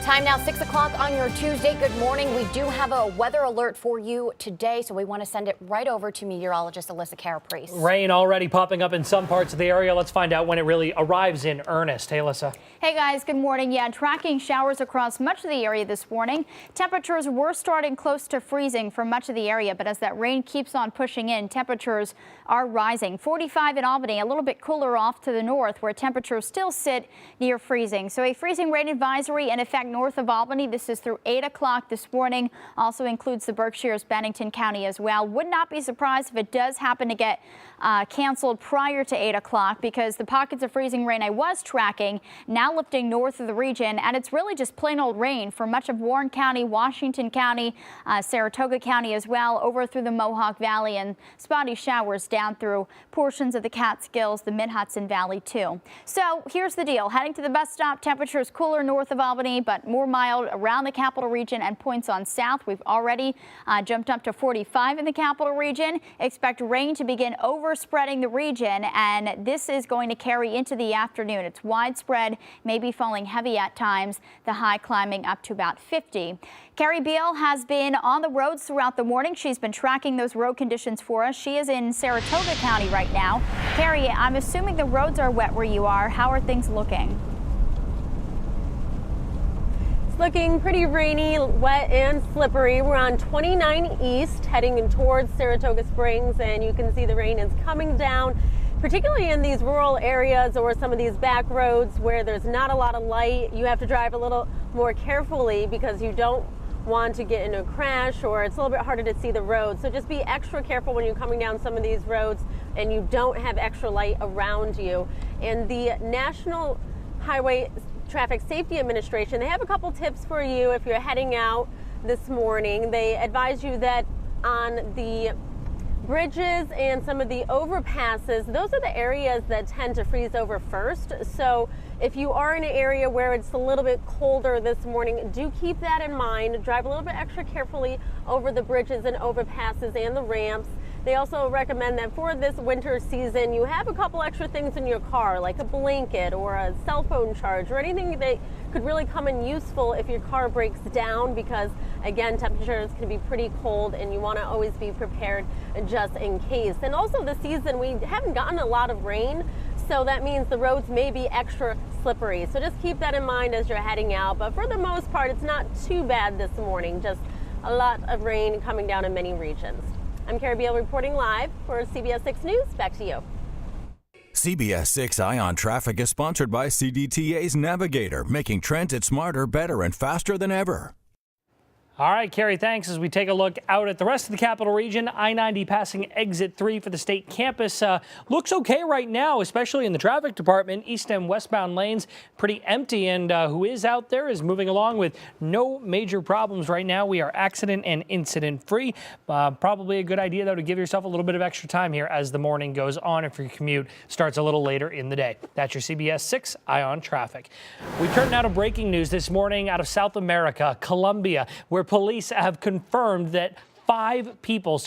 Time now, 6 o'clock on your Tuesday. Good morning. We do have a weather alert for you today, so we want to send it right over to meteorologist Alyssa Caraprice. Rain already popping up in some parts of the area. Let's find out when it really arrives in earnest. Hey, Alyssa. Hey guys, good morning. Yeah, tracking showers across much of the area this morning. Temperatures were starting close to freezing for much of the area, but as that rain keeps on pushing in, temperatures are rising. 45 in Albany, a little bit cooler off to the north, where temperatures still sit near freezing. So a freezing rain advisory in effect north of Albany. This is through 8 o'clock this morning. Also includes the Berkshires, Bennington County as well. Would not be surprised if it does happen to get canceled prior to 8 o'clock, because the pockets of freezing rain I was tracking now lifting north of the region, and it's really just plain old rain for much of Warren County, Washington County, Saratoga County as well, over through the Mohawk Valley, and spotty showers down through portions of the Catskills, the Mid-Hudson Valley too. So here's the deal. Heading to the bus stop, temperatures cooler north of Albany, but more mild around the capital region and points on south. We've already jumped up to 45 in the capital region. Expect rain to begin overspreading the region, and this is going to carry into the afternoon. It's widespread, maybe falling heavy at times, the high climbing up to about 50. Carrie Beal has been on the roads throughout the morning. She's been tracking those road conditions for us. She is in Saratoga County right now. Carrie, I'm assuming the roads are wet where you are. How are things looking? Looking pretty rainy, wet, and slippery. We're on 29 East heading towards Saratoga Springs, and you can see the rain is coming down, particularly in these rural areas or some of these back roads where there's not a lot of light. You have to drive a little more carefully because you don't want to get in a crash, or it's a little bit harder to see the road. So just be extra careful when you're coming down some of these roads and you don't have extra light around you. And the National Highway Traffic Safety Administration, they have a couple tips for you if you're heading out this morning. They advise you that on the bridges and some of the overpasses, those are the areas that tend to freeze over first. So if you are in an area where it's a little bit colder this morning, do keep that in mind. Drive a little bit extra carefully over the bridges and overpasses and the ramps. They also recommend that for this winter season, you have a couple extra things in your car, like a blanket or a cell phone charge or anything that could really come in useful if your car breaks down, because again, temperatures can be pretty cold and you want to always be prepared just in case. And also this season, we haven't gotten a lot of rain, so that means the roads may be extra slippery. So just keep that in mind as you're heading out. But for the most part, it's not too bad this morning, just a lot of rain coming down in many regions. I'm Carrie Beal reporting live for CBS 6 News. Back to you. CBS 6 Eye on Traffic is sponsored by CDTA's Navigator, making transit smarter, better, and faster than ever. All right, Carrie, thanks. As we take a look out at the rest of the capital region, I-90 passing exit 3 for the state campus looks okay right now, especially in the traffic department. East and westbound lanes pretty empty, and who is out there is moving along with no major problems right now. We are accident and incident free. Probably a good idea, though, to give yourself a little bit of extra time here as the morning goes on if your commute starts a little later in the day. That's your CBS 6 Eye on Traffic. We turn now to breaking news this morning out of South America, Colombia, where police have confirmed that 5 people